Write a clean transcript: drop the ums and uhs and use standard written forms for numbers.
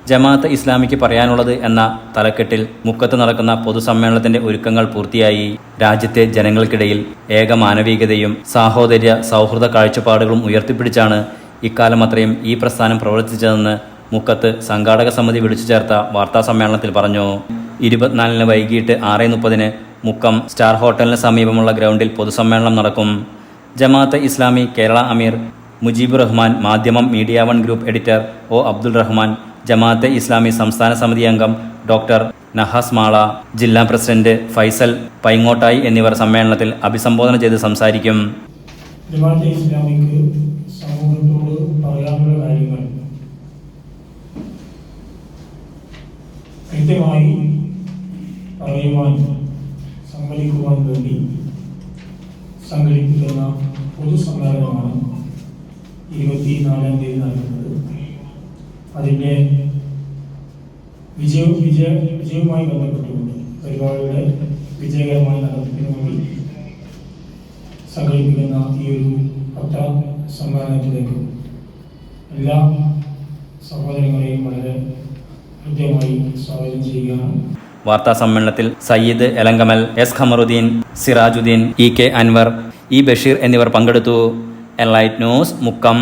ജമാഅത്ത് ഇസ്ലാമിക്ക് പറയാനുള്ളത് എന്ന തലക്കെട്ടിൽ മുക്കത്ത് നടക്കുന്ന പൊതുസമ്മേളനത്തിന്റെ ഒരുക്കങ്ങൾ പൂർത്തിയായി. രാജ്യത്തെ ജനങ്ങൾക്കിടയിൽ ഏക മാനവികതയും സാഹോദര്യ സൗഹൃദ കാഴ്ചപ്പാടുകളും ഉയർത്തിപ്പിടിച്ചാണ് ഇക്കാലം അത്രയും ഈ പ്രസ്ഥാനം പ്രവർത്തിച്ചതെന്ന് മുക്കത്ത് സംഘാടക സമിതി വിളിച്ചു ചേർത്ത വാർത്താസമ്മേളനത്തിൽ പറഞ്ഞു. 24 വൈകിട്ട് 6:30 മുക്കം സ്റ്റാർ ഹോട്ടലിന് സമീപമുള്ള ഗ്രൗണ്ടിൽ പൊതുസമ്മേളനം നടക്കും. ജമാഅത്തെ ഇസ്ലാമി കേരള അമീർ Mujeebur Rahman, Madhyamam media one group editor O Abdul Rahman, Jamaat-e Islami സംസ്ഥാന സമിതി അംഗം ഡോക്ടർ നഹാസ് മാള, ജില്ലാ പ്രസിഡന്റ് ഫൈസൽ പൈങ്ങോട്ടായി എന്നിവർ സമ്മേളനത്തിൽ അഭിസംബോധന ചെയ്ത് സംസാരിക്കും. ജമാഅത്തെ ഇസ്ലാമിക്ക് സമൂഹത്തോട് പറയാനുള്ള കാര്യങ്ങൾ കൃത്യമായി പറയുവാൻ സംഘടിക്കുവാൻ വേണ്ടി സംഘടിപ്പിക്കുന്ന പൊതുസമ്മേളനമാണ് 24-ാം തീയതി നടക്കുന്നത്. അതിൻ്റെ വിജയവുമായി ബന്ധപ്പെട്ടുകൊണ്ട് പരിപാടിയുടെ വിജയകരമായ നടത്തിപ്പിന് വേണ്ടി സംഘടിപ്പിക്കുന്ന ഈ ഒരു സമ്മേളനത്തിലേക്ക് എല്ലാ സഹോദരങ്ങളെയും വളരെ കൃത്യമായി സ്വാഗതം ചെയ്യുകയാണ്. വാർത്താ സമ്മേളനത്തിൽ Sayyid Elankamal, S Khamaruddin, Sirajuddin, E K Anwar, E Basheer എന്നിവർ പങ്കെടുത്തു. Enlight news, Mukkam.